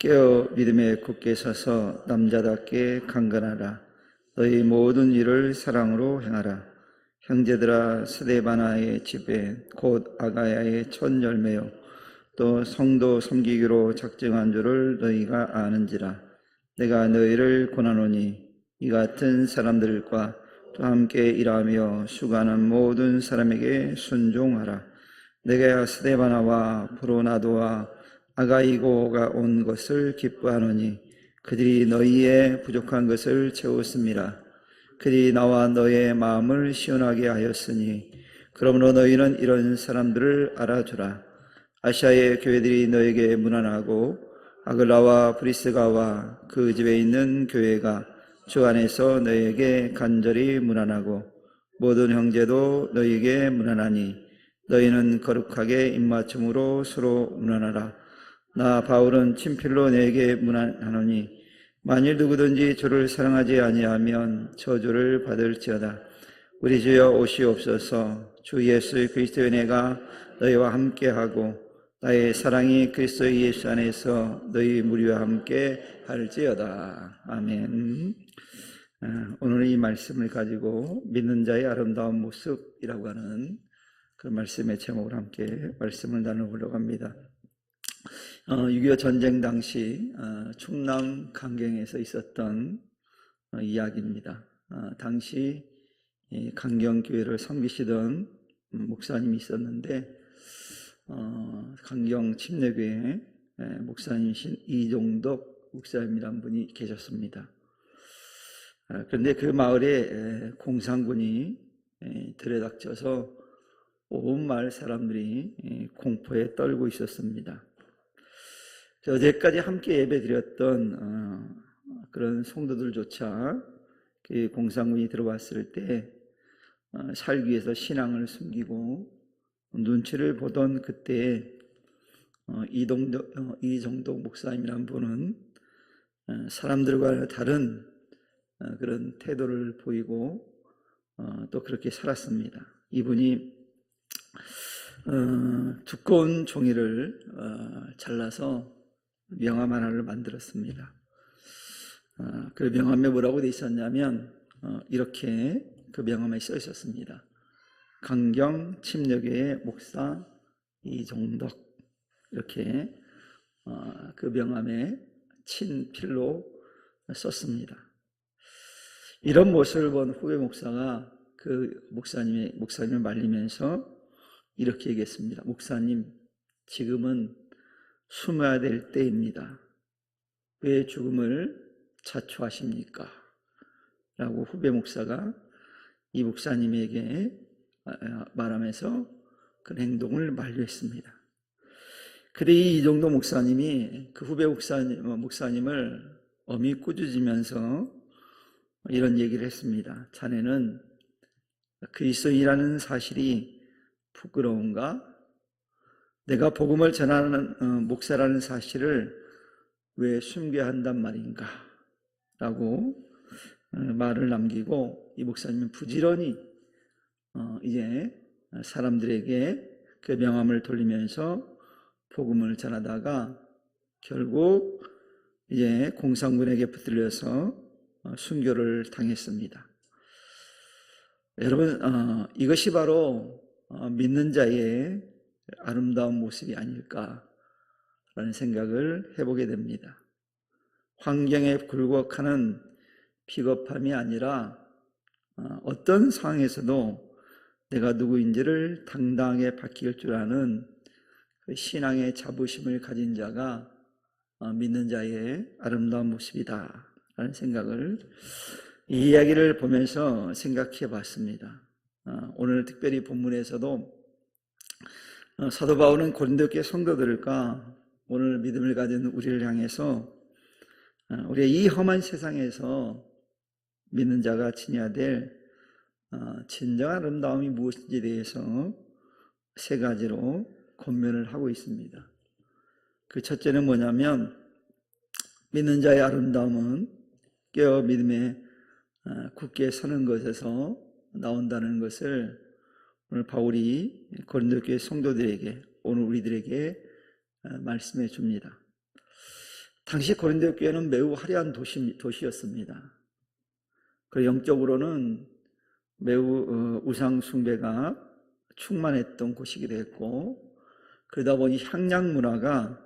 깨어 믿음에 굳게 서서 남자답게 강건하라. 너희 모든 일을 사랑으로 행하라. 형제들아, 스데바나의 집에 곧 아가야의 첫 열매요 또 성도 섬기기로 작정한 줄을 너희가 아는지라. 내가 너희를 권하노니 이 같은 사람들과 또 함께 일하며 수고하는 모든 사람에게 순종하라. 내가 스데바나와 브로나도와 아가이고가 온 것을 기뻐하노니 그들이 너희의 부족한 것을 채웠습니다. 그들이 나와 너의 마음을 시원하게 하였으니 그러므로 너희는 이런 사람들을 알아주라. 아시아의 교회들이 너에게 문안하고 아글라와 브리스가와 그 집에 있는 교회가 주 안에서 너에게 간절히 문안하고 모든 형제도 너에게 문안하니 너희는 거룩하게 입맞춤으로 서로 문안하라. 나 바울은 친필로 너에게 문안하노니 만일 누구든지 주를 사랑하지 아니하면 저주를 받을지어다. 우리 주여 오시옵소서. 주 예수 그리스도의 은혜가 너희와 함께하고 나의 사랑이 그리스도 예수 안에서 너희 무리와 함께 할지어다. 아멘. 오늘 이 말씀을 가지고 믿는 자의 아름다운 모습이라고 하는 그 말씀의 제목을 함께 말씀을 나눠보려고 합니다. 6.25 전쟁 당시 충남 강경에서 있었던 이야기입니다. 당시 강경교회를 섬기시던 목사님이 있었는데 강경 침례교회 목사님이신 이종덕 목사님이란 분이 계셨습니다. 그런데 그 마을에 공산군이 들여닥쳐서 온 마을 사람들이 공포에 떨고 있었습니다. 어제까지 함께 예배드렸던 그런 성도들조차 그 공산군이 들어왔을 때 살기 위해서 신앙을 숨기고 눈치를 보던 그때 이종덕 목사님이란 분은 사람들과 다른 그런 태도를 보이고 또 그렇게 살았습니다. 이분이 두꺼운 종이를 잘라서 명함 하나를 만들었습니다. 그 명함에 뭐라고 돼 있었냐면 이렇게 그 명함에 써 있었습니다. 강경 침례교회 목사 이종덕, 이렇게 그 명함에 친필로 썼습니다. 이런 모습을 본 후배 목사가 그 목사님을 말리면서 이렇게 얘기했습니다. 목사님, 지금은 숨어야 될 때입니다. 왜 죽음을 자초하십니까? 라고 후배 목사가 이 목사님에게 말하면서 그 행동을 만류했습니다. 그런데 이종덕 목사님이 그 후배 목사님을 엄히 꾸짖으면서 이런 얘기를 했습니다. 자네는 그리스도인이라는 사실이 부끄러운가? 내가 복음을 전하는 목사라는 사실을 왜 숨겨야 한단 말인가? 라고 말을 남기고 이 목사님은 부지런히 이제 사람들에게 그 명함을 돌리면서 복음을 전하다가 결국 이제 공산군에게 붙들려서 순교를 당했습니다. 여러분, 이것이 바로 믿는 자의 아름다운 모습이 아닐까라는 생각을 해보게 됩니다. 환경에 굴곡하는 비겁함이 아니라 어떤 상황에서도 내가 누구인지를 당당하게 밝힐 줄 아는 그 신앙의 자부심을 가진 자가 믿는 자의 아름다운 모습이다라는 생각을 이 이야기를 보면서 생각해 봤습니다. 오늘 특별히 본문에서도 사도 바울은 고린도교회 성도들과 오늘 믿음을 가진 우리를 향해서 우리의 이 험한 세상에서 믿는 자가 지녀야 될 진정한 아름다움이 무엇인지에 대해서 세 가지로 권면을 하고 있습니다. 그 첫째는 뭐냐면 믿는 자의 아름다움은 깨어 믿음에 굳게 서는 것에서 나온다는 것을 오늘 바울이 고린도교회 성도들에게, 오늘 우리들에게 말씀해 줍니다. 당시 고린도 교회는 매우 화려한 도시였습니다. 그 영적으로는 매우 우상 숭배가 충만했던 곳이기도 했고, 그러다 보니 향락 문화가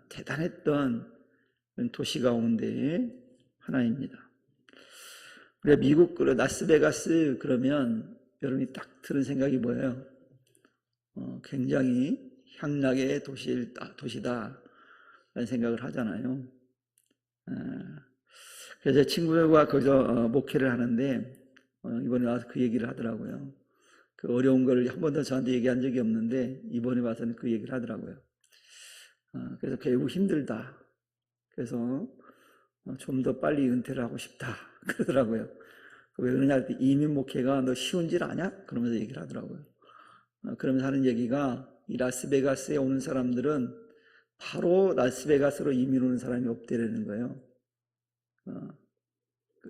대단했던 도시 가운데 하나입니다. 우리가 미국 라스베가스 그러면 여러분이 딱 드는 생각이 뭐예요? 굉장히 향락의 도시다 라는 생각을 하잖아요. 그래서 제 친구가 거기서 목회를 하는데 이번에 와서 그 얘기를 하더라고요. 그 어려운 걸 한 번도 저한테 얘기한 적이 없는데 이번에 와서는 그 얘기를 하더라고요. 그래서 매우 힘들다. 그래서 좀 더 빨리 은퇴를 하고 싶다 그러더라고요. 왜 그러냐 할 때 이민 목회가 너 쉬운 일 아냐? 그러면서 얘기를 하더라고요. 그러면서 하는 얘기가 이 라스베가스에 오는 사람들은 바로 라스베가스로 이민 오는 사람이 없대라는 거예요.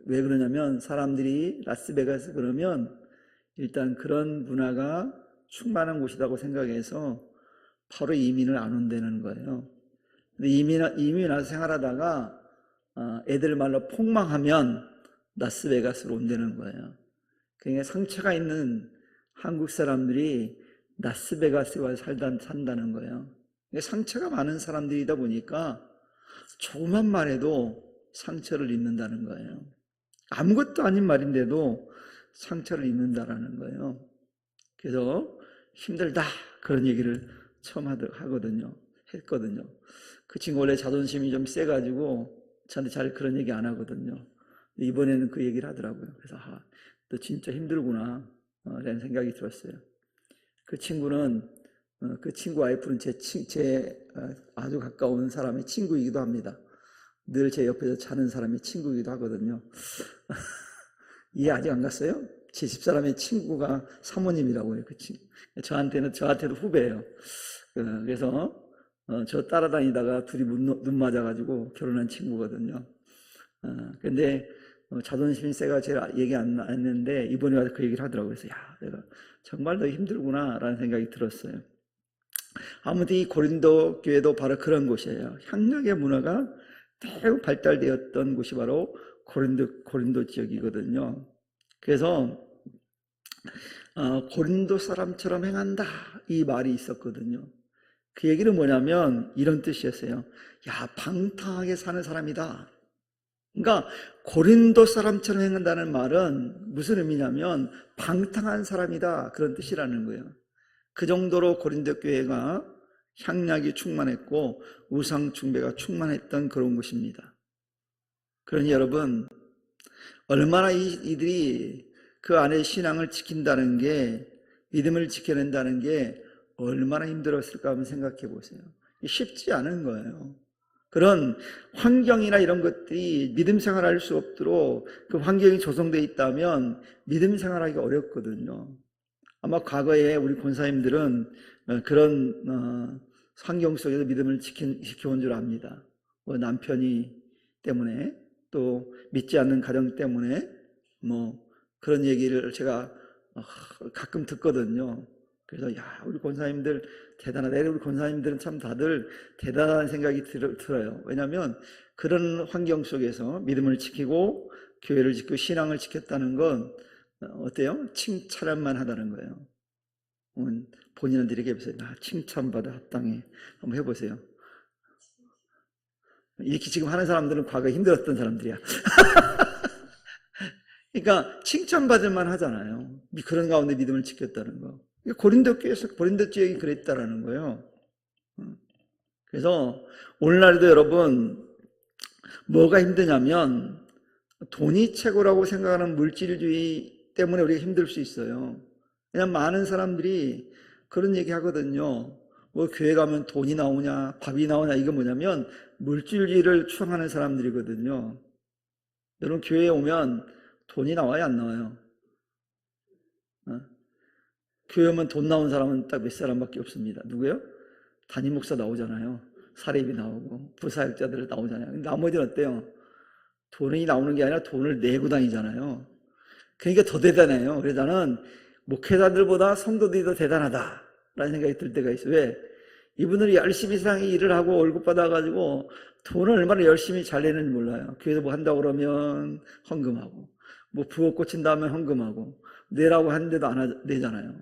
왜 그러냐면 사람들이 라스베가스 그러면 일단 그런 문화가 충만한 곳이라고 생각해서 바로 이민을 안 온다는 거예요. 근데 이민 와서 생활하다가 애들 말로 폭망하면 라스베가스로 온다는 거예요. 그러니까 상처가 있는 한국 사람들이 라스베가스에 와서 산다는 거예요. 그러니까 상처가 많은 사람들이다 보니까 조금만 말해도 상처를 입는다는 거예요. 아무것도 아닌 말인데도 상처를 입는다라는 거예요. 그래서 힘들다 그런 얘기를 처음 했거든요. 그 친구 원래 자존심이 좀 세가지고 저한테 잘 그런 얘기 안 하거든요. 이번에는 그 얘기를 하더라고요. 그래서 너 진짜 힘들구나 라는 생각이 들었어요. 그 친구는 그 친구 와이프는 제 아주 가까운 사람의 친구이기도 합니다. 늘 제 옆에서 자는 사람의 친구이기도 하거든요. 이해 아직 안 갔어요? 제 집사람의 친구가 사모님이라고 해요. 그 친구. 저한테도 후배예요. 그래서 저 따라다니다가 둘이 눈 맞아가지고 결혼한 친구거든요. 근데 자존심이 세가 제가 얘기 안 했는데 이번에 와서 그 얘기를 하더라고요. 그래서 내가 정말 더 힘들구나 라는 생각이 들었어요. 아무튼 이 고린도 교회도 바로 그런 곳이에요. 향락의 문화가 매우 발달되었던 곳이 바로 고린도 지역이거든요. 그래서 고린도 사람처럼 행한다 이 말이 있었거든요. 그 얘기는 뭐냐면 이런 뜻이었어요. 방탕하게 사는 사람이다. 그러니까 고린도 사람처럼 행한다는 말은 무슨 의미냐면 방탕한 사람이다 그런 뜻이라는 거예요. 그 정도로 고린도 교회가 향락이 충만했고 우상 숭배가 충만했던 그런 곳입니다. 그러니 여러분 얼마나 이들이 그 안에 신앙을 지킨다는 게 믿음을 지켜낸다는 게 얼마나 힘들었을까 한번 생각해 보세요. 쉽지 않은 거예요. 그런 환경이나 이런 것들이 믿음 생활할 수 없도록 그 환경이 조성되어 있다면 믿음 생활하기가 어렵거든요. 아마 과거에 우리 권사님들은 그런 환경 속에서 믿음을 지켜온 줄 압니다. 남편이 때문에 또 믿지 않는 가정 때문에 그런 얘기를 제가 가끔 듣거든요. 그래서 우리 권사님들 대단하다. 우리 권사님들은 참 다들 대단한 생각이 들어요. 왜냐하면 그런 환경 속에서 믿음을 지키고 교회를 지키고 신앙을 지켰다는 건 어때요? 칭찬만 하다는 거예요. 본인들에게 해보세요. 칭찬받아 합당해. 한번 해보세요. 이렇게 지금 하는 사람들은 과거에 힘들었던 사람들이야. 그러니까 칭찬받을 만 하잖아요. 그런 가운데 믿음을 지켰다는 거. 고린도 지역이 그랬다라는 거예요. 그래서 오늘날도 여러분 뭐가 힘드냐면 돈이 최고라고 생각하는 물질주의 때문에 우리가 힘들 수 있어요. 그냥 많은 사람들이 그런 얘기 하거든요. 교회 가면 돈이 나오냐 밥이 나오냐. 이거 뭐냐면 물질주의를 추앙하는 사람들이거든요. 여러분 교회에 오면 돈이 나와요 안 나와요? 교회 오면 돈 나온 사람은 딱 몇 사람밖에 없습니다. 누구요? 담임 목사 나오잖아요. 사례비 나오고 부사역자들 나오잖아요. 근데 나머지는 어때요? 돈이 나오는 게 아니라 돈을 내고 다니잖아요. 그러니까 더 대단해요. 그래서 나는 목회자들보다 성도들이 더 대단하다라는 생각이 들 때가 있어요. 왜? 이분들이 열심히 세상에 일을 하고 월급 받아가지고 돈을 얼마나 열심히 잘 내는지 몰라요. 교회에서 뭐 한다고 그러면 헌금하고, 뭐 부엌 고친다면 헌금하고, 내라고 하는데도 안 내잖아요.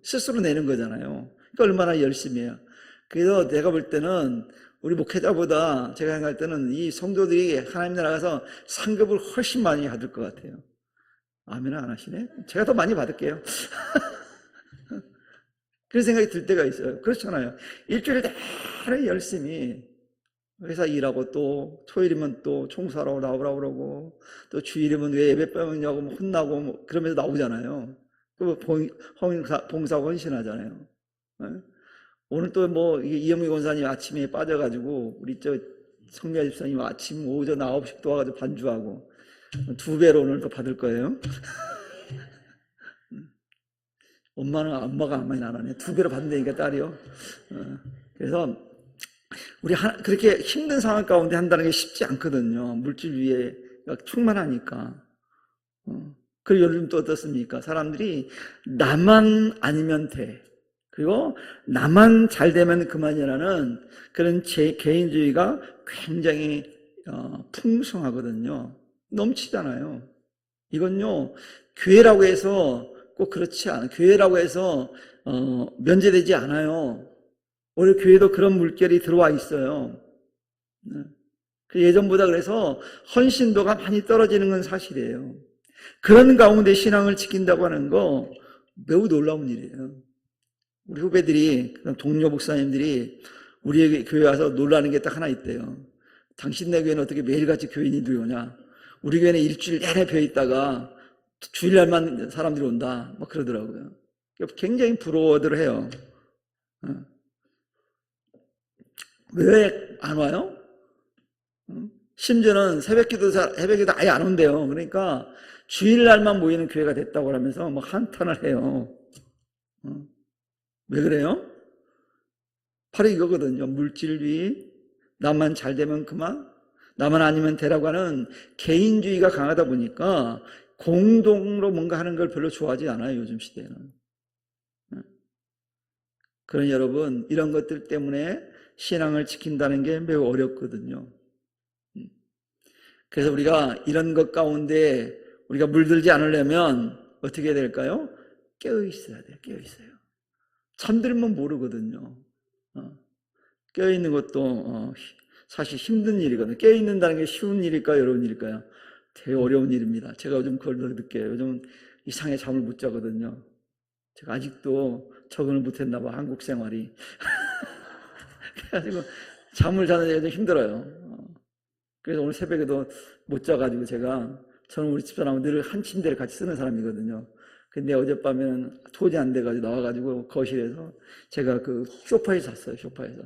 스스로 내는 거잖아요. 그러니까 얼마나 열심히 해요. 그래서 내가 볼 때는 우리 목회자보다 제가 생각할 때는 이 성도들이 하나님 나라 가서 상급을 훨씬 많이 받을 것 같아요. 아멘 안 하시네? 제가 더 많이 받을게요. 그런 생각이 들 때가 있어요. 그렇잖아요. 일주일 내내 열심히 회사 일하고 또 토요일이면 또 청소하러 나오라고 그러고 또 주일이면 왜 예배 빼먹냐고 뭐 혼나고 뭐 그러면서 나오잖아요. 그 봉사하고 헌신하잖아요. 네? 오늘 또 뭐 이영미 권사님 아침에 빠져가지고 우리 저 성미아 집사님 아침 오전 9시 또 와가지고 반주하고 2배로 오늘 또 받을 거예요. 엄마가 안 많이 나가네. 2배로 받는다니까 딸이요. 그래서 우리 그렇게 힘든 상황 가운데 한다는 게 쉽지 않거든요. 물질 위에 충만하니까. 그리고 요즘 또 어떻습니까? 사람들이 나만 아니면 돼. 그리고 나만 잘 되면 그만이라는 그런 개인주의가 굉장히 풍성하거든요. 넘치잖아요. 이건요, 교회라고 해서 꼭 그렇지 않아요. 교회라고 해서 면제되지 않아요. 오히려 교회도 그런 물결이 들어와 있어요. 예전보다 그래서 헌신도가 많이 떨어지는 건 사실이에요. 그런 가운데 신앙을 지킨다고 하는 거 매우 놀라운 일이에요. 우리 후배들이, 동료 목사님들이 우리 교회 와서 놀라는 게 딱 하나 있대요. 당신네 교회는 어떻게 매일같이 교인이 오냐? 우리 교회는 일주일 내내 벼 있다가 주일날만 사람들이 온다. 막 그러더라고요. 굉장히 부러워들 해요. 왜 안 와요? 심지어는 새벽기도 아예 안 온대요. 그러니까 주일날만 모이는 교회가 됐다고 하면서 뭐 한탄을 해요. 왜 그래요? 바로 이거거든요. 물질주의, 나만 잘 되면 그만, 나만 아니면 되라고 하는 개인주의가 강하다 보니까 공동으로 뭔가 하는 걸 별로 좋아하지 않아요. 요즘 시대에는. 그러니 여러분, 이런 것들 때문에 신앙을 지킨다는 게 매우 어렵거든요. 그래서 우리가 이런 것 가운데 우리가 물들지 않으려면 어떻게 해야 될까요? 깨어 있어야 돼요. 깨어 있어요. 잠들면 모르거든요. 깨어 있는 것도 사실 힘든 일이거든요. 깨어 있는다는 게 쉬운 일일까요? 어려운 일일까요? 되게 어려운 일입니다. 제가 요즘 그걸 느껴요. 요즘 이상하게 잠을 못 자거든요. 제가 아직도 적응을 못했나 봐, 한국 생활이. 그래가지고 잠을 자는 게 좀 힘들어요. 그래서 오늘 새벽에도 못 자가지고 저는 우리 집사람하고 늘 한 침대를 같이 쓰는 사람이거든요. 근데 어젯밤에는 도저히 안 돼가지고 나와가지고 거실에서 제가 그 소파에 잤어요, 소파에서.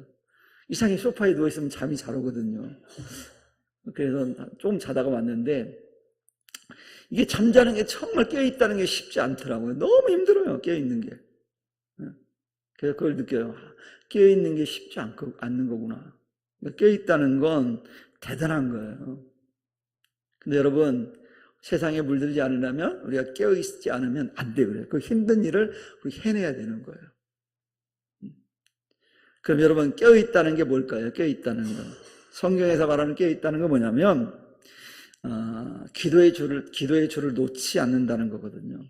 이상하게 소파에 누워있으면 잠이 잘 오거든요. 그래서 좀 자다가 왔는데, 이게 잠자는 게 정말 깨어있다는 게 쉽지 않더라고요. 너무 힘들어요, 깨어있는 게. 그래서 그걸 느껴요. 깨어있는 게 쉽지 않는 거구나. 깨어있다는 건 대단한 거예요. 근데 여러분, 세상에 물들지 않으려면 우리가 깨어있지 않으면 안 돼요. 그래요. 그 힘든 일을 우리 해내야 되는 거예요. 그럼 여러분, 깨어있다는 게 뭘까요? 깨어있다는 건. 성경에서 말하는 깨어있다는 건 뭐냐면, 기도의 줄을 놓지 않는다는 거거든요.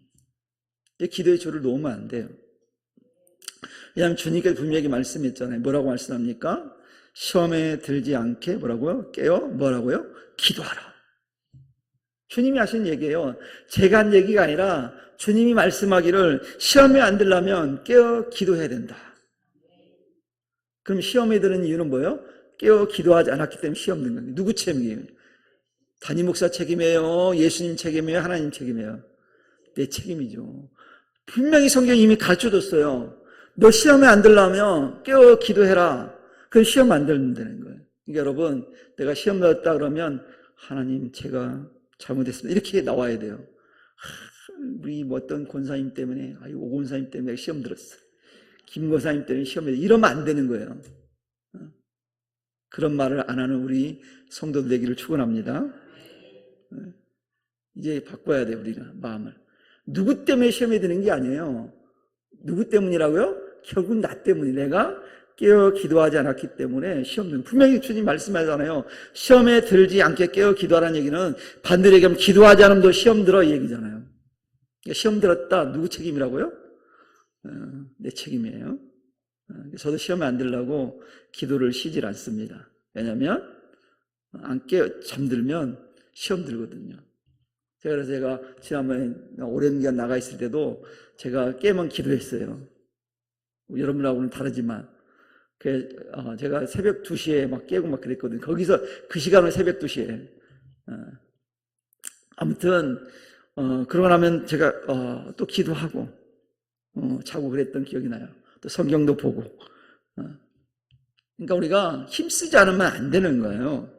기도의 줄을 놓으면 안 돼요. 왜냐하면 주님께서 분명히 말씀했잖아요. 뭐라고 말씀합니까? 시험에 들지 않게 뭐라고요? 뭐라고요? 기도하라. 주님이 하신 얘기예요. 제가 한 얘기가 아니라 주님이 말씀하기를 시험에 안 들려면 깨어 기도해야 된다. 그럼 시험에 드는 이유는 뭐예요? 깨어 기도하지 않았기 때문에 시험 든 거예요. 누구 책임이에요? 담임 목사 책임이에요? 예수님 책임이에요? 하나님 책임이에요? 내 책임이죠. 분명히 성경이 이미 가르쳐줬어요. 너 시험에 안 들려면 깨어 기도해라. 그럼 시험 안 들는다는 거예요. 그러니까 여러분, 내가 시험 넣었다 그러면 하나님 제가 잘못했습니다. 이렇게 나와야 돼요. 우리 뭐 어떤 권사님 때문에, 오 권사님 때문에 내가 시험 들었어. 김 권사님 때문에 시험 들었어. 이러면 안 되는 거예요. 그런 말을 안 하는 우리 성도들 되기를 축원합니다. 이제 바꿔야 돼요, 우리가 마음을. 누구 때문에 시험에 드는 게 아니에요. 누구 때문이라고요? 결국 나 때문에 내가 깨어 기도하지 않았기 때문에 분명히 주님 말씀하잖아요. 시험에 들지 않게 깨어 기도하라는 얘기는 반대로 얘기하면 기도하지 않으면 너 시험 들어 이 얘기잖아요. 그러니까 시험 들었다 누구 책임이라고요? 내 책임이에요. 저도 시험에 안 들려고 기도를 쉬질 않습니다. 왜냐하면 안 깨어 잠들면 시험 들거든요. 그래서 제가 지난번에 오랜 기간 나가 있을 때도 제가 깨면 기도했어요. 여러분하고는 다르지만 제가 새벽 2시에 막 깨고 막 그랬거든요. 거기서 그 시간은 새벽 2시에 아무튼 그러고 나면 제가 또 기도하고 자고 그랬던 기억이 나요. 또 성경도 보고 그러니까 우리가 힘쓰지 않으면 안 되는 거예요.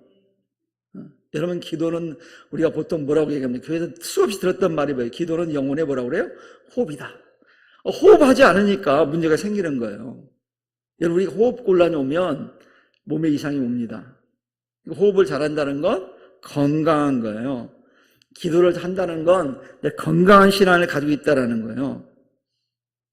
여러분 기도는 우리가 보통 뭐라고 얘기합니까? 교회에서 수없이 들었던 말이 뭐예요? 기도는 영혼의 뭐라고 그래요? 호흡이다. 호흡하지 않으니까 문제가 생기는 거예요. 여러분 우리가 호흡곤란이 오면 몸에 이상이 옵니다. 호흡을 잘한다는 건 건강한 거예요. 기도를 한다는 건 건강한 신앙을 가지고 있다는 거예요.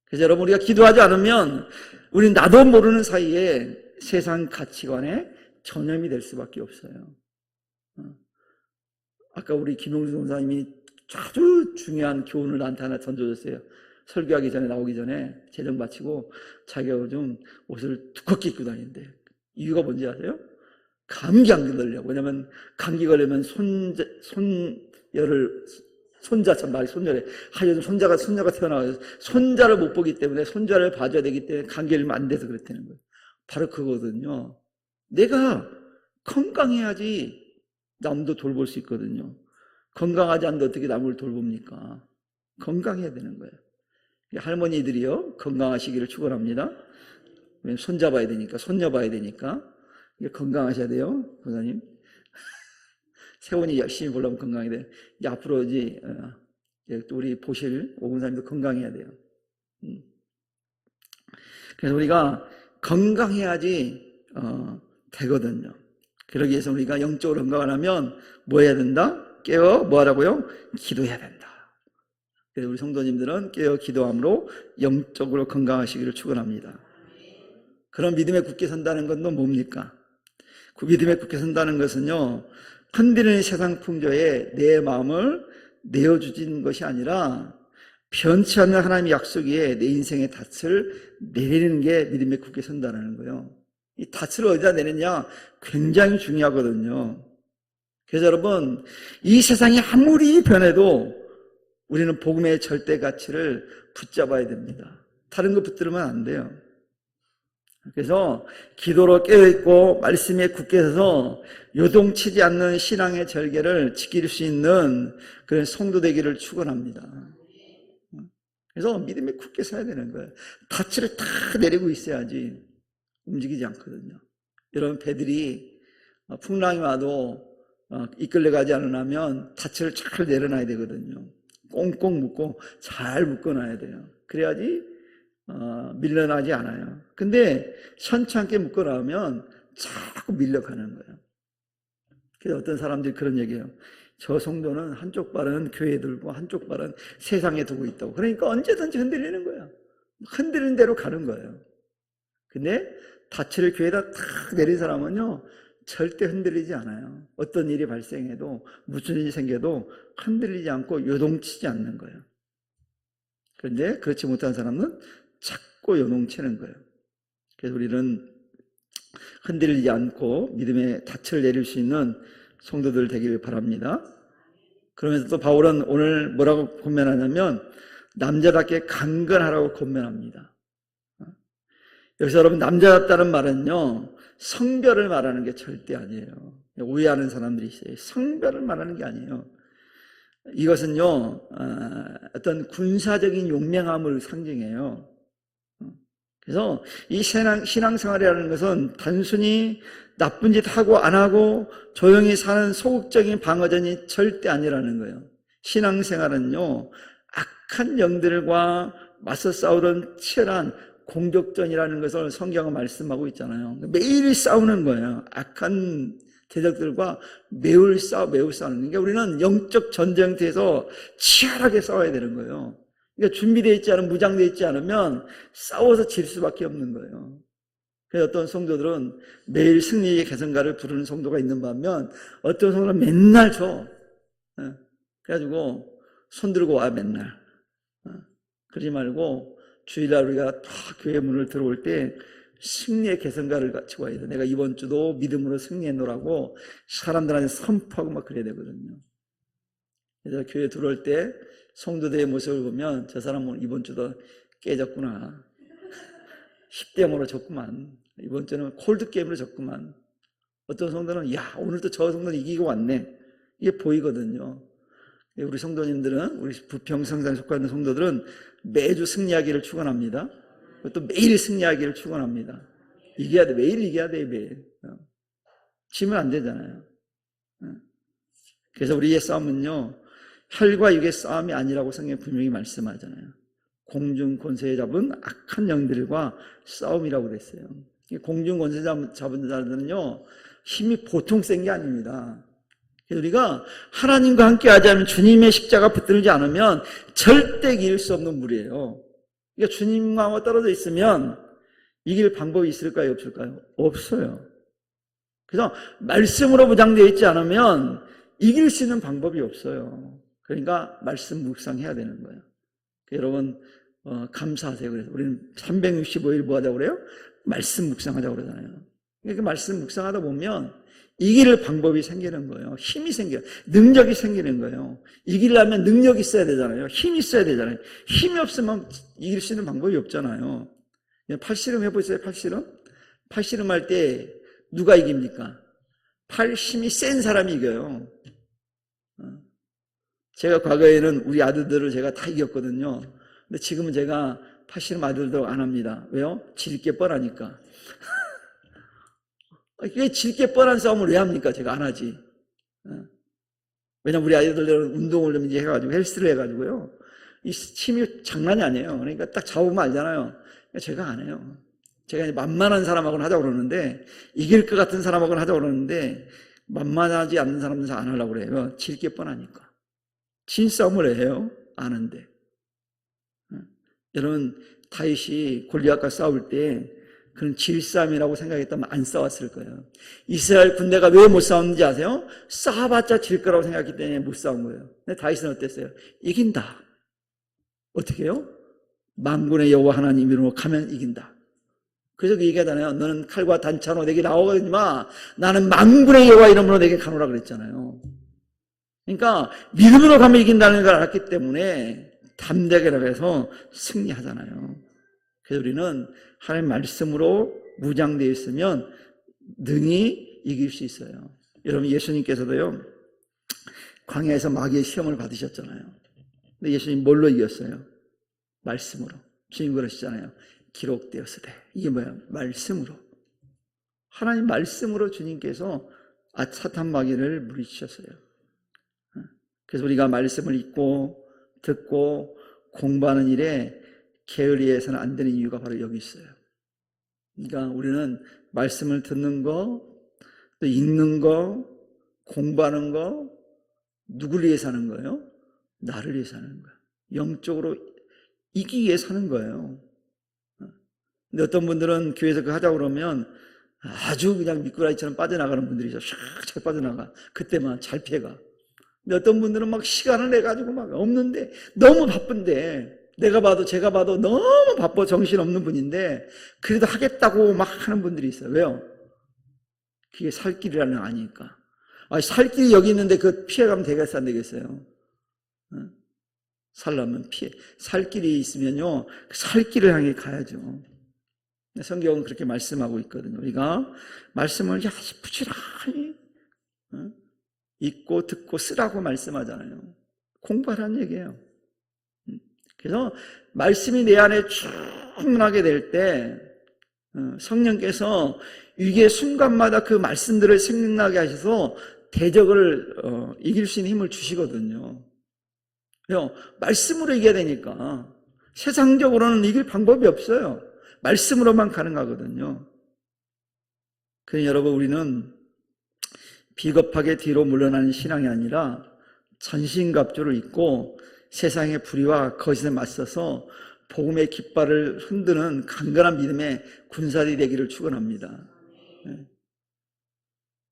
그래서 여러분 우리가 기도하지 않으면 우리는 나도 모르는 사이에 세상 가치관에 전염이 될 수밖에 없어요. 아까 우리 김용수 목사님이 아주 중요한 교훈을 나한테 하나 던져줬어요. 설교하기 전에 나오기 전에 재정 마치고 자기가 좀 옷을 두껍게 입고 다니는데 이유가 뭔지 아세요? 감기 안 걸리려고. 왜냐면 감기 걸리면 손자래. 요즘 손자가 태어나서 손자를 못 보기 때문에 손자를 봐줘야 되기 때문에 감기 걸리면 안 돼서 그랬다는 거예요. 바로 그거거든요. 내가 건강해야지 남도 돌볼 수 있거든요. 건강하지 않는데 어떻게 남을 돌봅니까? 건강해야 되는 거예요. 할머니들이요 건강하시기를 축원합니다. 손자 봐야 되니까, 손녀 봐야 되니까 건강하셔야 돼요, 권사님. 세원이 열심히 보려면 건강해야 돼요. 이제 앞으로 또 우리 보실 오군사님도 건강해야 돼요. 그래서 우리가 건강해야지 되거든요. 그러기 위해서 우리가 영적으로 건강하려면 뭐 해야 된다? 깨어 뭐 하라고요? 기도해야 된다. 그래서 우리 성도님들은 깨어 기도함으로 영적으로 건강하시기를 축원합니다. 그런 믿음에 굳게 선다는 건 또 뭡니까? 그 믿음에 굳게 선다는 것은요, 흔들리는 세상 풍조에 내 마음을 내어주진 것이 아니라 변치 않는 하나님의 약속 위에 내 인생의 닻을 내리는 게 믿음에 굳게 선다는 거예요. 이 닻을 어디다 내느냐 굉장히 중요하거든요. 그래서 여러분 이 세상이 아무리 변해도 우리는 복음의 절대 가치를 붙잡아야 됩니다. 다른 거 붙들면 안 돼요. 그래서 기도로 깨어있고 말씀에 굳게 서서 요동치지 않는 신앙의 절개를 지킬 수 있는 그런 성도 되기를 축원합니다. 그래서 믿음에 굳게 서야 되는 거예요. 닻을 다 내리고 있어야지 움직이지 않거든요. 여러분 배들이 풍랑이 와도 이끌려가지 않으려면 닻을 잘 내려놔야 되거든요. 꽁꽁 묶고 잘 묶어놔야 돼요. 그래야지 밀려나지 않아요. 근데 현찮게 묶어놓으면 자꾸 밀려가는 거예요. 그래서 어떤 사람들이 그런 얘기해요. 저 성도는 한쪽 발은 교회에 들고 한쪽 발은 세상에 두고 있다고. 그러니까 언제든지 흔들리는 거예요. 흔들리는 대로 가는 거예요. 근데 닻을 교회에다 탁 내린 사람은요 절대 흔들리지 않아요. 어떤 일이 발생해도 무슨 일이 생겨도 흔들리지 않고 요동치지 않는 거예요. 그런데 그렇지 못한 사람은 자꾸 요동치는 거예요. 그래서 우리는 흔들리지 않고 믿음의 닻을 내릴 수 있는 성도들 되기를 바랍니다. 그러면서 또 바울은 오늘 뭐라고 권면하냐면 남자답게 강건하라고 권면합니다. 여기서 여러분 남자답다는 말은요 성별을 말하는 게 절대 아니에요. 오해하는 사람들이 있어요. 성별을 말하는 게 아니에요. 이것은요 어떤 군사적인 용맹함을 상징해요. 그래서 이 신앙생활이라는 것은 단순히 나쁜 짓 하고 안 하고 조용히 사는 소극적인 방어전이 절대 아니라는 거예요. 신앙생활은요 악한 영들과 맞서 싸우던 치열한 공격전이라는 것을 성경은 말씀하고 있잖아요. 매일 싸우는 거예요. 악한 대적들과 매우 싸우는 거예요. 그러니까 우리는 영적 전쟁터에서 치열하게 싸워야 되는 거예요. 그러니까 준비되어 있지 않으면, 무장되어 있지 않으면 싸워서 질 수밖에 없는 거예요. 그래서 어떤 성도들은 매일 승리의 개성가를 부르는 성도가 있는 반면 어떤 성도는 맨날 줘. 그래가지고 손 들고 와 맨날. 그러지 말고 주일날 우리가 다 교회 문을 들어올 때 승리의 개성가를 가지고 와야 돼. 내가 이번 주도 믿음으로 승리해놓으라고 사람들한테 선포하고 막 그래야 되거든요. 그래서 교회 들어올 때 성도들의 모습을 보면 저 사람은 이번 주도 깨졌구나. 10대 0으로 졌구만. 이번 주는 콜드게임으로 졌구만. 어떤 성도는 야 오늘도 저 성도는 이기고 왔네. 이게 보이거든요. 우리 성도님들은 우리 부평성장에 속하는 성도들은 매주 승리하기를 축원합니다. 또 매일 승리하기를 축원합니다. 이겨야 돼. 매일 이겨야 돼. 매일. 지면 안 되잖아요. 그래서 우리의 싸움은요 혈과 육의 싸움이 아니라고 성경에 분명히 말씀하잖아요. 공중 권세 잡은 악한 영들과 싸움이라고 그랬어요. 공중 권세 잡은 자들은요 힘이 보통 센 게 아닙니다. 그래서 우리가 하나님과 함께 하지 않으면 주님의 십자가 붙들지 않으면 절대 이길 수 없는 물이에요. 그러니까 주님과 떨어져 있으면 이길 방법이 있을까요? 없을까요? 없어요. 그래서 말씀으로 무장되어 있지 않으면 이길 수 있는 방법이 없어요. 그러니까 말씀 묵상해야 되는 거예요. 여러분 감사하세요. 그래서 우리는 365일 뭐 하자고 그래요? 말씀 묵상하자고 그러잖아요. 그러니까 말씀 묵상하다 보면 이길 방법이 생기는 거예요. 힘이 생겨요. 능력이 생기는 거예요. 이기려면 능력이 있어야 되잖아요. 힘이 있어야 되잖아요. 힘이 없으면 이길 수 있는 방법이 없잖아요. 팔씨름 해보세요. 팔씨름. 팔씨름 할 때 누가 이깁니까? 팔 힘이 센 사람이 이겨요. 제가 과거에는 우리 아들들을 제가 다 이겼거든요. 근데 지금은 제가 팔씨름 아들들 안 합니다. 왜요? 질 게 뻔하니까. 이게 질 게 뻔한 싸움을 왜 합니까? 제가 안 하지. 왜냐면 우리 아이들은 운동을 좀 이제 해가지고 헬스를 해가지고요. 이 힘이 장난이 아니에요. 그러니까 딱 잡으면 알잖아요. 그러니까 제가 안 해요. 제가 이제 만만한 사람하고는 하자고 그러는데, 이길 것 같은 사람하고는 하자고 그러는데, 만만하지 않는 사람은 잘 안 하려고 그래요. 질 게 뻔하니까. 진 싸움을 해요. 아는데. 여러분, 다윗이 골리앗과 싸울 때, 그런 질싸움이라고 생각했다면 안 싸웠을 거예요. 이스라엘 군대가 왜 못 싸웠는지 아세요? 싸워봤자 질 거라고 생각했기 때문에 못 싸운 거예요. 근데 다윗은 어땠어요? 이긴다. 어떻게 해요? 만군의 여호와 하나님 이름으로 가면 이긴다. 그래서 그 얘기하잖아요. 너는 칼과 단차로 내게 나오지 마. 나는 만군의 여호와 이름으로 내게 가노라 그랬잖아요. 그러니까 믿음으로 가면 이긴다는 걸 알았기 때문에 담대하게 나가서 승리하잖아요. 그래서 우리는 하나님 말씀으로 무장되어 있으면 능히 이길 수 있어요. 여러분 예수님께서도요 광야에서 마귀의 시험을 받으셨잖아요. 근데 예수님 뭘로 이겼어요? 말씀으로. 주님 그러시잖아요. 기록되었으되. 이게 뭐야? 말씀으로. 하나님 말씀으로 주님께서 사탄 마귀를 물리치셨어요. 그래서 우리가 말씀을 읽고 듣고 공부하는 일에 게을리해서는 안 되는 이유가 바로 여기 있어요. 그러니까 우리는 말씀을 듣는 거, 또 읽는 거, 공부하는 거, 누구를 위해 사는 거예요? 나를 위해 사는 거예요. 영적으로 이기기 위해 사는 거예요. 근데 어떤 분들은 교회에서 그거 하자고 그러면 아주 그냥 미꾸라지처럼 빠져나가는 분들이 있어요. 샥 빠져나가. 그때만 잘 피해가. 근데 어떤 분들은 막 시간을 내가지고 막 없는데 너무 바쁜데 내가 봐도 제가 봐도 너무 바빠 정신없는 분인데 그래도 하겠다고 막 하는 분들이 있어요. 왜요? 그게 살 길이라는 거 아니니까. 살 길이 여기 있는데 그 피해가면 되겠어 안 되겠어요? 살려면 살 길이 있으면요 살 길을 향해 가야죠. 성경은 그렇게 말씀하고 있거든요. 우리가 말씀을 아주 부지런히 읽고 듣고 쓰라고 말씀하잖아요. 공부하라는 얘기예요. 그래서 말씀이 내 안에 충만하게 될 때 성령께서 이게 순간마다 그 말씀들을 생각나게 하셔서 대적을 이길 수 있는 힘을 주시거든요. 말씀으로 이겨야 되니까 세상적으로는 이길 방법이 없어요. 말씀으로만 가능하거든요. 그러니 여러분 우리는 비겁하게 뒤로 물러나는 신앙이 아니라 전신갑주를 입고 세상의 불의와 거짓에 맞서서 복음의 깃발을 흔드는 강건한 믿음의 군사들이 되기를 축원합니다.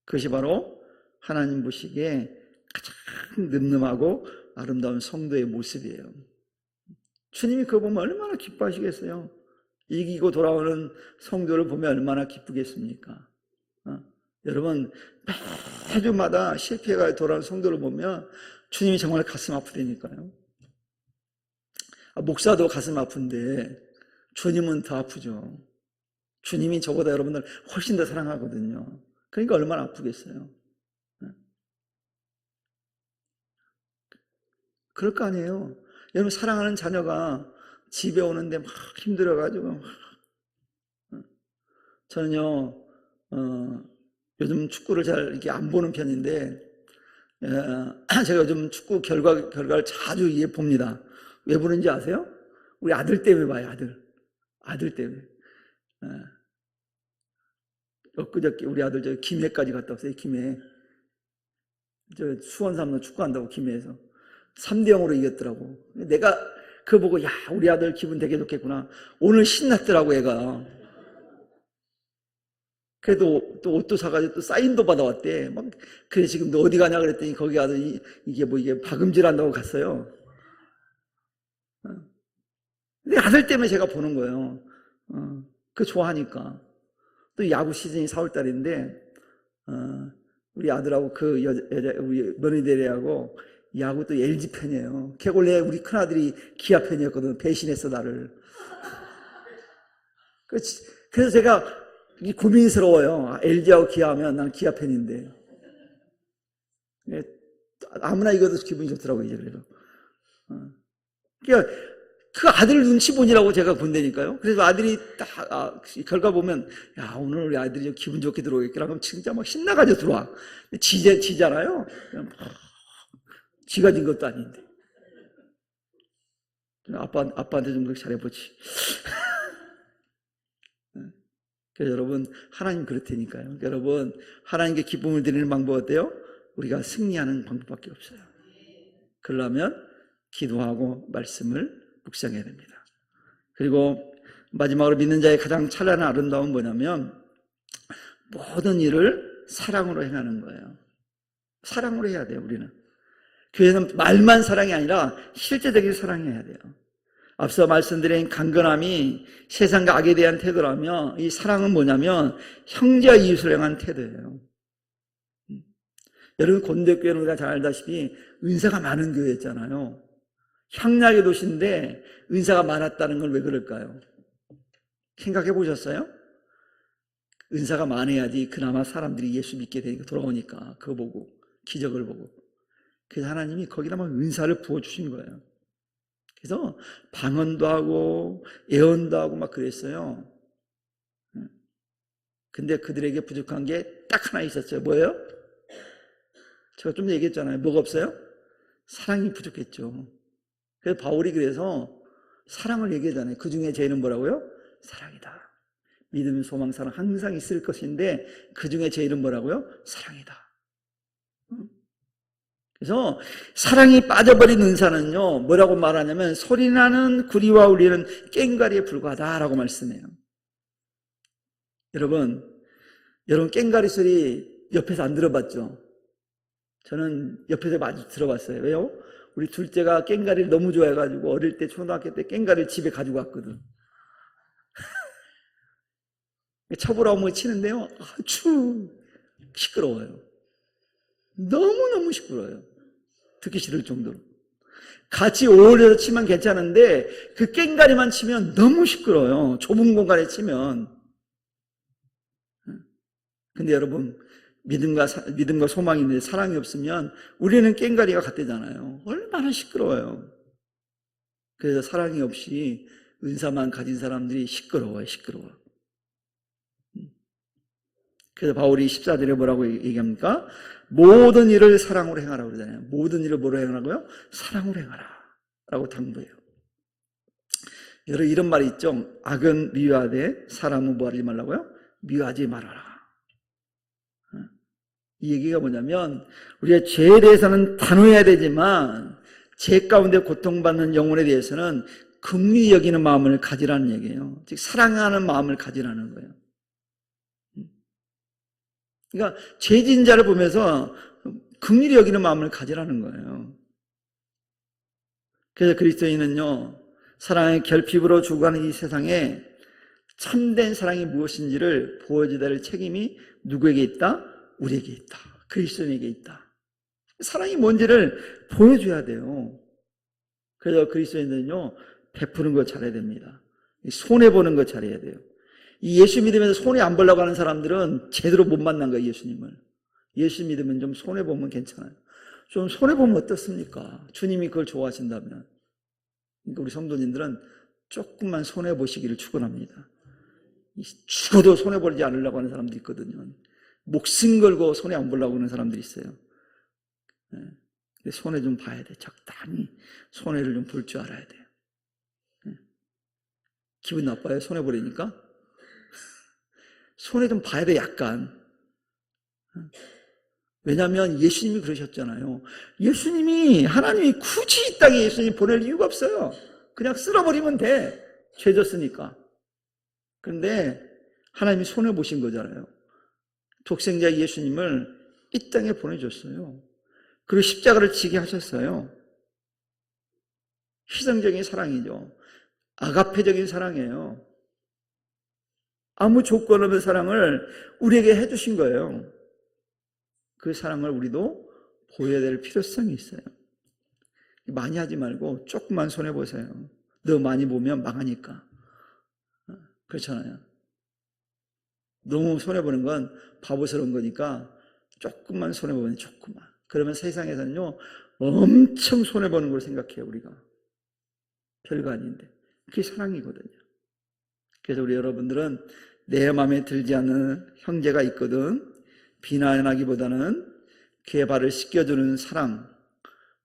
그것이 바로 하나님 보시기에 가장 늠름하고 아름다운 성도의 모습이에요. 주님이 그거 보면 얼마나 기뻐하시겠어요? 이기고 돌아오는 성도를 보면 얼마나 기쁘겠습니까? 여러분, 매주마다 실패가 돌아오는 성도를 보면 주님이 정말 가슴 아프다니까요. 목사도 가슴 아픈데 주님은 더 아프죠. 주님이 저보다 여러분들 훨씬 더 사랑하거든요. 그러니까 얼마나 아프겠어요. 그럴 거 아니에요. 여러분, 사랑하는 자녀가 집에 오는데 막 힘들어가지고 저는요 요즘 축구를 잘 이렇게 안 보는 편인데 제가 요즘 축구 결과를 자주 봅니다. 왜 보는지 아세요? 우리 아들 때문에 봐요. 아들 때문에. 엊그저께 우리 아들 저 김해까지 갔다 왔어요. 김해. 저 수원 삼로 축구한다고 김해에서 3대0으로 이겼더라고. 내가 그거 보고 야, 우리 아들 기분 되게 좋겠구나. 오늘 신났더라고 얘가. 그래도 또 옷도 사가지고 또 사인도 받아왔대. 막 그래 지금 너 어디 가냐 그랬더니 거기 가서 이게 박음질 한다고 갔어요. 근데 아들 때문에 제가 보는 거예요. 그 좋아하니까. 또 야구 시즌이 4월달인데 우리 아들하고 그 여자 우리 며느리들하고 야구 또 LG 팬이에요. 걔 원래 우리 큰아들이 기아 팬이었거든. 배신했어 나를. 그래서 제가 고민스러워요. LG하고 기아하면 난 기아 팬인데. 아무나 이겨도 기분이 좋더라고요. 이제 그래도. 그러니까 그 아들 눈치 보니라고 제가 본다니까요. 그래서 아들이 딱 결과 보면 야 오늘 우리 아들이 기분 좋게 들어오겠구나. 그럼 진짜 막 신나가지고 들어와. 지잖아요. 지가 진 것도 아닌데. 아빠한테 좀 그렇게 잘해보지. 그래서 여러분 하나님 그렇다니까요. 여러분 하나님께 기쁨을 드리는 방법 어때요? 우리가 승리하는 방법밖에 없어요. 그러려면 기도하고 말씀을 묵상해야 됩니다. 그리고 마지막으로 믿는 자의 가장 찬란한 아름다움은 뭐냐면 모든 일을 사랑으로 행하는 거예요. 사랑으로 해야 돼요. 우리는 교회는 말만 사랑이 아니라 실제적인 사랑해야 돼요. 앞서 말씀드린 강건함이 세상과 악에 대한 태도라며 이 사랑은 뭐냐면 형제와 이웃을 향한 태도예요. 여러분 곤대교회는 우리가 잘 알다시피 은사가 많은 교회였잖아요. 향락의 도시인데 은사가 많았다는 걸 왜 그럴까요? 생각해 보셨어요? 은사가 많아야지 그나마 사람들이 예수 믿게 되니까 돌아오니까 그거 보고 기적을 보고. 그래서 하나님이 거기다만 은사를 부어주신 거예요. 그래서 방언도 하고 예언도 하고 막 그랬어요. 근데 그들에게 부족한 게 딱 하나 있었어요. 뭐예요? 제가 좀 얘기했잖아요. 뭐가 없어요? 사랑이 부족했죠. 그래서 바울이 그래서 사랑을 얘기하잖아요. 그 중에 제일은 뭐라고요? 사랑이다. 믿음, 소망, 사랑 항상 있을 것인데 그 중에 제일은 뭐라고요? 사랑이다. 그래서 사랑이 빠져버린 은사는요 뭐라고 말하냐면 소리나는 구리와 울리는 꽹과리에 불과하다라고 말씀해요. 여러분 꽹과리 소리 옆에서 안 들어봤죠? 저는 옆에서 많이 들어봤어요. 왜요? 우리 둘째가 꽹과리를 너무 좋아해가지고 어릴 때 초등학교 때 꽹과리를 집에 가지고 왔거든. 쳐보라고 치는데요 아주 시끄러워요. 너무너무 시끄러워요. 듣기 싫을 정도로. 같이 어울려서 치면 괜찮은데 그 꽹과리만 치면 너무 시끄러워요. 좁은 공간에 치면. 근데 여러분 믿음과 소망이 있는데 사랑이 없으면 우리는 꽹과리가 같대잖아요. 얼마나 시끄러워요. 그래서 사랑이 없이 은사만 가진 사람들이 시끄러워요. 그래서 바울이 14절에 뭐라고 얘기합니까? 모든 일을 사랑으로 행하라고 그러잖아요. 모든 일을 뭐로 행하라고요? 사랑으로 행하라 라고 당부해요. 여러분 이런 말이 있죠. 악은 미워하되 사람은 뭐 하지 말라고요? 미워하지 말아라. 이 얘기가 뭐냐면 우리가 죄에 대해서는 단호해야 되지만 죄 가운데 고통받는 영혼에 대해서는 긍휼히 여기는 마음을 가지라는 얘기예요. 즉 사랑하는 마음을 가지라는 거예요. 그러니까 죄진 자를 보면서 긍휼히 여기는 마음을 가지라는 거예요. 그래서 그리스도인은요, 사랑의 결핍으로 죽어가는 이 세상에 참된 사랑이 무엇인지를 보여줘야 될 책임이 누구에게 있다? 우리에게 있다. 그리스도인에게 있다. 사랑이 뭔지를 보여줘야 돼요. 그래서 그리스도인들은요, 베푸는 거 잘해야 됩니다. 손해보는 거 잘해야 돼요. 이 예수 믿으면서 손해 안 보려고 하는 사람들은 제대로 못 만난 거예요, 예수님을. 예수 믿으면 좀 손해보면 괜찮아요. 좀 손해보면 어떻습니까? 주님이 그걸 좋아하신다면. 그러니까 우리 성도님들은 조금만 손해보시기를 축원합니다. 죽어도 손해보지 않으려고 하는 사람들이 있거든요. 목숨 걸고 손해 안 보려고 하는 사람들이 있어요. 손해 좀 봐야 돼. 적당히 손해를 좀 볼 줄 알아야 돼요. 기분 나빠요? 손해 보려니까? 손해 좀 봐야 돼, 약간. 왜냐하면 예수님이 그러셨잖아요. 예수님이, 하나님이 굳이 이 땅에 예수님 보낼 이유가 없어요. 그냥 쓸어버리면 돼. 죄 졌으니까. 그런데 하나님이 손해 보신 거잖아요. 독생자 예수님을 이 땅에 보내줬어요. 그리고 십자가를 지게 하셨어요. 희생적인 사랑이죠. 아가페적인 사랑이에요. 아무 조건 없는 사랑을 우리에게 해주신 거예요. 그 사랑을 우리도 보여야 될 필요성이 있어요. 많이 하지 말고 조금만 손해보세요. 너무 많이 보면 망하니까. 그렇잖아요. 너무 손해보는 건 바보스러운 거니까 조금만 손해보면 조금만. 그러면 세상에서는요, 엄청 손해보는 걸 생각해요, 우리가. 별거 아닌데. 그게 사랑이거든요. 그래서 우리 여러분들은 내 마음에 들지 않는 형제가 있거든, 비난하기보다는 그의 발을 씻겨주는 사랑,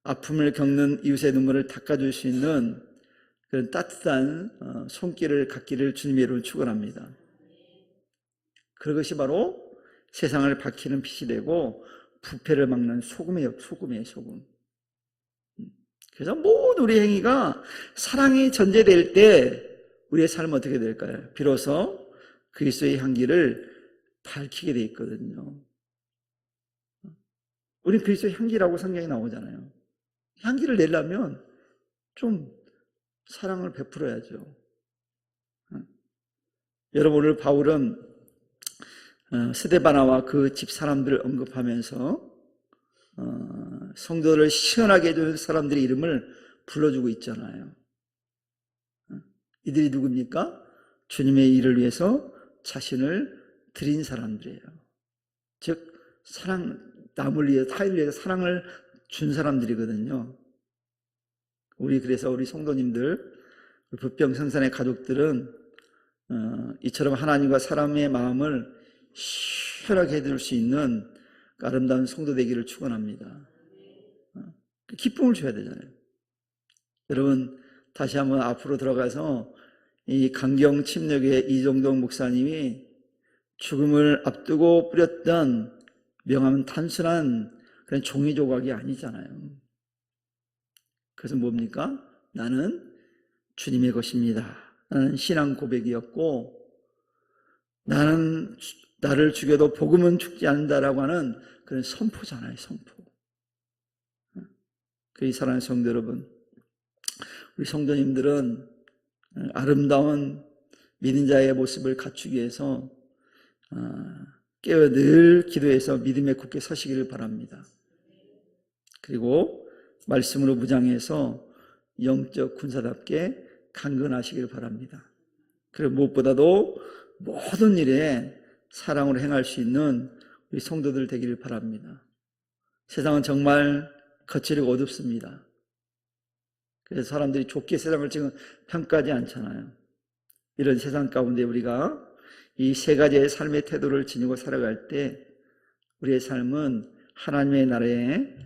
아픔을 겪는 이웃의 눈물을 닦아줄 수 있는 그런 따뜻한 손길을 갖기를 주님의 이름으로 축원합니다. 그것이 바로 세상을 밝히는 빛이 되고 부패를 막는 소금이에요. 소금. 그래서 모든 우리 행위가 사랑이 전제될 때 우리의 삶은 어떻게 될까요? 비로소 그리스도의 향기를 밝히게 돼 있거든요. 우리는 그리스도의 향기라고 성경에 나오잖아요. 향기를 내려면 좀 사랑을 베풀어야죠. 여러분, 오늘 바울은 스데바나와 그 집 사람들을 언급하면서 성도를 시원하게 해주는 사람들의 이름을 불러주고 있잖아요. 이들이 누굽니까? 주님의 일을 위해서 자신을 드린 사람들이에요. 즉 사랑, 남을 위해, 타인을 위해서 사랑을 준 사람들이거든요. 그래서 우리 성도님들, 부평성산의 가족들은 이처럼 하나님과 사람의 마음을 시원하게 해줄 수 있는 아름다운 성도 되기를 축원합니다. 기쁨을 줘야 되잖아요. 여러분, 다시 한번 앞으로 들어가서 이 강경 침략의 이종동 목사님이 죽음을 앞두고 뿌렸던 명함은 단순한 그런 종이 조각이 아니잖아요. 그래서 뭡니까? 나는 주님의 것입니다. 나는 신앙 고백이었고, 나는 나를 죽여도 복음은 죽지 않는다라고 하는 그런 선포잖아요, 선포. 그 사랑하는 성도 여러분, 우리 성도님들은 아름다운 믿는 자의 모습을 갖추기 위해서 깨어 늘 기도해서 믿음에 굳게 서시기를 바랍니다. 그리고 말씀으로 무장해서 영적 군사답게 강건하시기를 바랍니다. 그리고 무엇보다도 모든 일에 사랑으로 행할 수 있는 우리 성도들 되기를 바랍니다. 세상은 정말 거칠고 어둡습니다. 그래서 사람들이 좋게 세상을 지금 평가하지 않잖아요. 이런 세상 가운데 우리가 이 세 가지의 삶의 태도를 지니고 살아갈 때 우리의 삶은 하나님의 나라의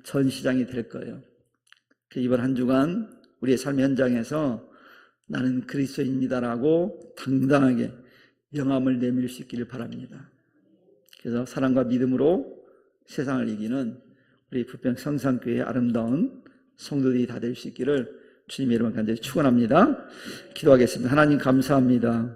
전시장이 될 거예요. 이번 한 주간 우리의 삶의 현장에서 나는 그리스도인이다라고 당당하게 영함을 내밀 수 있기를 바랍니다. 그래서 사랑과 믿음으로 세상을 이기는 우리 부평 성산교회의 아름다운 성도들이 다 될 수 있기를 주님의 이름을 간절히 축원합니다. 기도하겠습니다. 하나님 감사합니다.